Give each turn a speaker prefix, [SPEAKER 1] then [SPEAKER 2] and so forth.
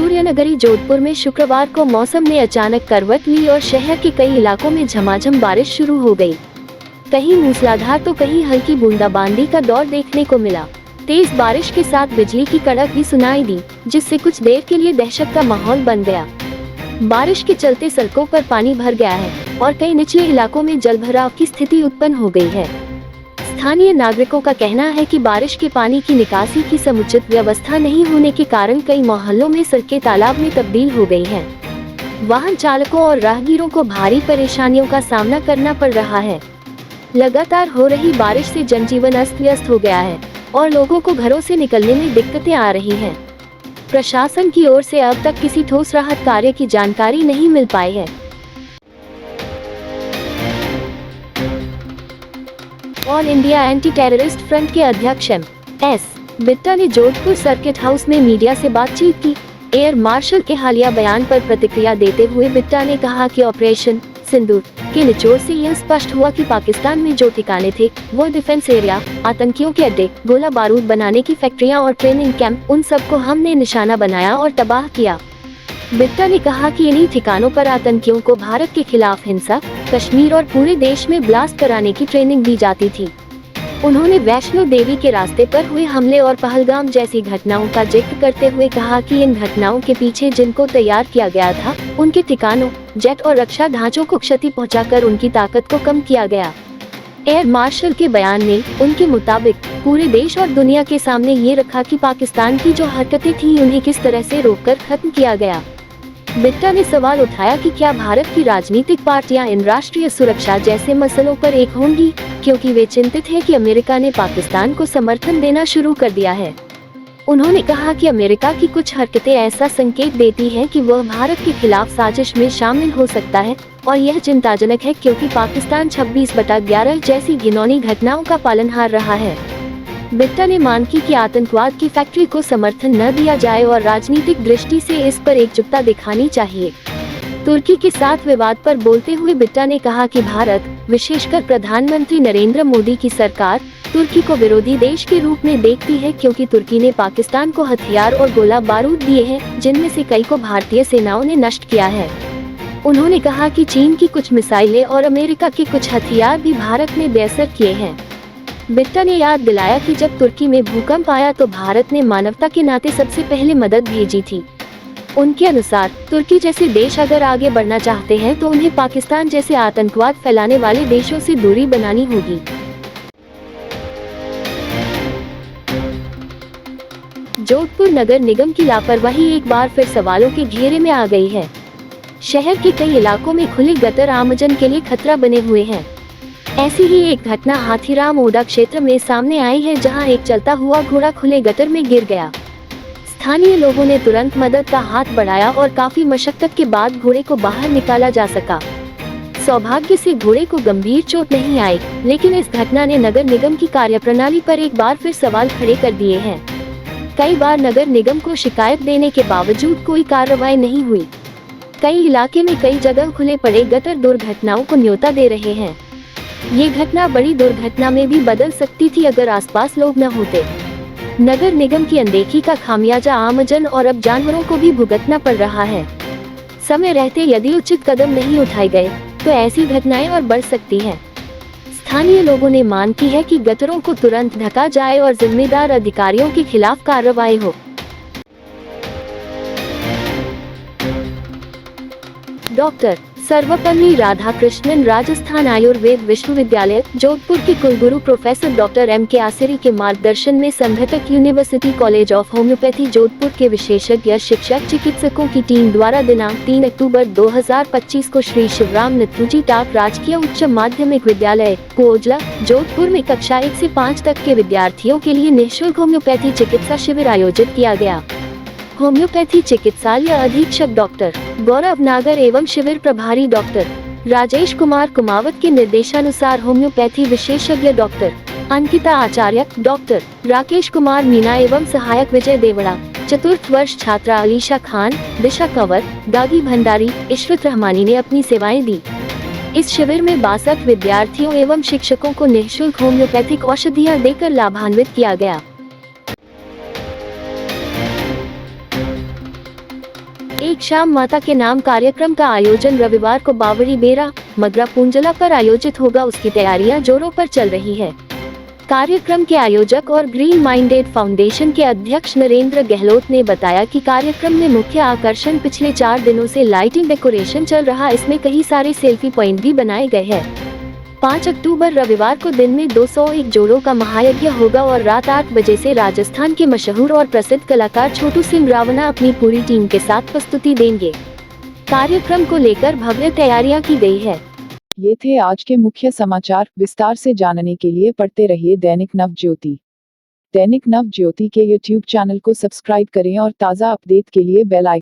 [SPEAKER 1] सूर्यनगरी जोधपुर में शुक्रवार को मौसम ने अचानक करवट ली और शहर के कई इलाकों में झमाझम बारिश शुरू हो गई। कहीं मूसलाधार तो कहीं हल्की बूंदाबांदी का दौर देखने को मिला। तेज बारिश के साथ बिजली की कड़क भी सुनाई दी, जिससे कुछ देर के लिए दहशत का माहौल बन गया। बारिश के चलते सड़कों पर पानी भर गया है और कई निचले इलाकों में जलभराव की स्थिति उत्पन्न हो गई है। स्थानीय नागरिकों का कहना है कि बारिश के पानी की निकासी की समुचित व्यवस्था नहीं होने के कारण कई मोहल्लों में सड़कें तालाब में तब्दील हो गई हैं। वाहन चालकों और राहगीरों को भारी परेशानियों का सामना करना पड़ रहा है। लगातार हो रही बारिश से जनजीवन अस्त व्यस्त हो गया है और लोगों को घरों से निकलने में दिक्कतें आ रही हैं। प्रशासन की ओर से अब तक किसी ठोस राहत कार्य की जानकारी नहीं मिल पाई है। All India anti terrorist front के अध्यक्ष एम.एस. बिट्टा ने जोधपुर सर्किट हाउस में मीडिया से बातचीत की। एयर मार्शल के हालिया बयान पर प्रतिक्रिया देते हुए बिट्टा ने कहा कि ऑपरेशन सिंदूर के निचोड़ से यह स्पष्ट हुआ कि पाकिस्तान में जो ठिकाने थे वो डिफेंस एरिया, आतंकियों के अड्डे, गोला बारूद बनाने की फैक्ट्रियां और ट्रेनिंग कैंप, उन सबको हमने निशाना बनाया और तबाह किया। बिट्टा ने कहा कि इन्हीं ठिकानों पर आतंकियों को भारत के खिलाफ हिंसा, कश्मीर और पूरे देश में ब्लास्ट कराने की ट्रेनिंग दी जाती थी। उन्होंने वैष्णो देवी के रास्ते पर हुए हमले और पहलगाम जैसी घटनाओं का जिक्र करते हुए कहा कि इन घटनाओं के पीछे जिनको तैयार किया गया था, उनके ठिकानों, जेट और रक्षा ढांचों को क्षति पहुंचाकर उनकी ताकत को कम किया गया। एयर मार्शल के बयान में उनके मुताबिक पूरे देश और दुनिया के सामने ये रखा कि पाकिस्तान की जो हरकतें थी उन्हें किस तरह से रोककर खत्म किया गया। बिट्टा ने सवाल उठाया कि क्या भारत की राजनीतिक पार्टियां इन राष्ट्रीय सुरक्षा जैसे मसलों पर एक होंगी, क्योंकि वे चिंतित हैं कि अमेरिका ने पाकिस्तान को समर्थन देना शुरू कर दिया है। उन्होंने कहा कि अमेरिका की कुछ हरकतें ऐसा संकेत देती हैं कि वह भारत के खिलाफ साजिश में शामिल हो सकता है और यह चिंताजनक है क्योंकि पाकिस्तान 26/11 जैसी घिनौनी घटनाओं का पालनहार रहा है। बिट्टा ने मांग की कि आतंकवाद की फैक्ट्री को समर्थन न दिया जाए और राजनीतिक दृष्टि से इस पर एकजुटता दिखानी चाहिए। तुर्की के साथ विवाद पर बोलते हुए बिट्टा ने कहा कि भारत, विशेषकर प्रधानमंत्री नरेंद्र मोदी की सरकार, तुर्की को विरोधी देश के रूप में देखती है क्योंकि तुर्की ने पाकिस्तान को हथियार और गोला बारूद दिए हैं, जिनमें से कई को भारतीय सेनाओं ने नष्ट किया है। उन्होंने कहा कि चीन की कुछ मिसाइलें और अमेरिका के कुछ हथियार भी भारत ने बेअसर किए हैं। बिट्टा ने याद दिलाया कि जब तुर्की में भूकंप आया तो भारत ने मानवता के नाते सबसे पहले मदद भेजी थी। उनके अनुसार तुर्की जैसे देश अगर आगे बढ़ना चाहते हैं तो उन्हें पाकिस्तान जैसे आतंकवाद फैलाने वाले देशों से दूरी बनानी होगी। जोधपुर नगर निगम की लापरवाही एक बार फिर सवालों के घेरे में आ गई है। शहर के कई इलाकों में खुले गटर आमजन के लिए खतरा बने हुए हैं। ऐसी ही एक घटना हाथीराम ओडा क्षेत्र में सामने आई है, जहां एक चलता हुआ घोड़ा खुले गटर में गिर गया। स्थानीय लोगों ने तुरंत मदद का हाथ बढ़ाया और काफी मशक्कत के बाद घोड़े को बाहर निकाला जा सका। सौभाग्य से घोड़े को गंभीर चोट नहीं आई, लेकिन इस घटना ने नगर निगम की कार्यप्रणाली पर एक बार फिर सवाल खड़े कर दिए हैं। कई बार नगर निगम को शिकायत देने के बावजूद कोई कार्रवाई नहीं हुई। कई इलाके में कई जगह खुले पड़े गटर दुर्घटनाओं को न्योता दे रहे हैं। ये घटना बड़ी दुर्घटना में भी बदल सकती थी अगर आसपास लोग न होते। नगर निगम की अनदेखी का खामियाजा आमजन और अब जानवरों को भी भुगतना पड़ रहा है। समय रहते यदि उचित कदम नहीं उठाए गए तो ऐसी घटनाएं और बढ़ सकती हैं। स्थानीय लोगों ने मांग की है कि गटरों को तुरंत ढका जाए और जिम्मेदार अधिकारियों के खिलाफ कार्रवाई हो। डॉक्टर सर्वपल्ली राधाकृष्णन राजस्थान आयुर्वेद विश्वविद्यालय जोधपुर के कुलगुरु प्रोफेसर डॉक्टर M.K. आसिरी के मार्गदर्शन में संघटक university college of homeopathy Jodhpur के विशेषज्ञ शिक्षक चिकित्सकों की टीम द्वारा दिनांक 3 अक्टूबर 2025 को श्री शिवराम नथुजी टाक राजकीय उच्च माध्यमिक विद्यालय कोजला जोधपुर में कक्षा 1 से 5 तक के विद्यार्थियों के लिए निःशुल्क होम्योपैथी चिकित्सा शिविर आयोजित किया गया। होम्योपैथी चिकित्सालय अधीक्षक डॉक्टर गौरव नागर एवं शिविर प्रभारी डॉक्टर राजेश कुमार कुमावत के निर्देशानुसार होम्योपैथी विशेषज्ञ डॉक्टर अंकिता आचार्य, डॉक्टर राकेश कुमार मीना एवं सहायक विजय देवड़ा, चतुर्थ वर्ष छात्रा अलीशा खान, दिशा कंवर, दागी भंडारी, इशरत रहमानी ने अपनी सेवाएं दी। इस शिविर में 62 विद्यार्थियों एवं शिक्षकों को निःशुल्क होम्योपैथिक औषधियां देकर लाभान्वित किया गया। एक शाम माता के नाम कार्यक्रम का आयोजन रविवार को बावड़ी बेरा मगरा पूंजला पर आयोजित होगा। उसकी तैयारियां जोरों पर चल रही है। कार्यक्रम के आयोजक और ग्रीन माइंडेड फाउंडेशन के अध्यक्ष नरेंद्र गहलोत ने बताया कि कार्यक्रम में मुख्य आकर्षण पिछले 4 दिनों से लाइटिंग डेकोरेशन चल रहा। इसमें कई सारे सेल्फी पॉइंट भी बनाए गए हैं। 5 अक्टूबर रविवार को दिन में 201 जोड़ों का महायज्ञ होगा और रात 8 बजे से राजस्थान के मशहूर और प्रसिद्ध कलाकार छोटू सिंह रावना अपनी पूरी टीम के साथ प्रस्तुति देंगे। कार्यक्रम को लेकर भव्य तैयारियां की गई है।
[SPEAKER 2] ये थे आज के मुख्य समाचार। विस्तार से जानने के लिए पढ़ते रहिए दैनिक नवज्योति। दैनिक नवज्योति के YouTube चैनल को सब्सक्राइब करें और ताज़ा अपडेट के लिए बेल आइकन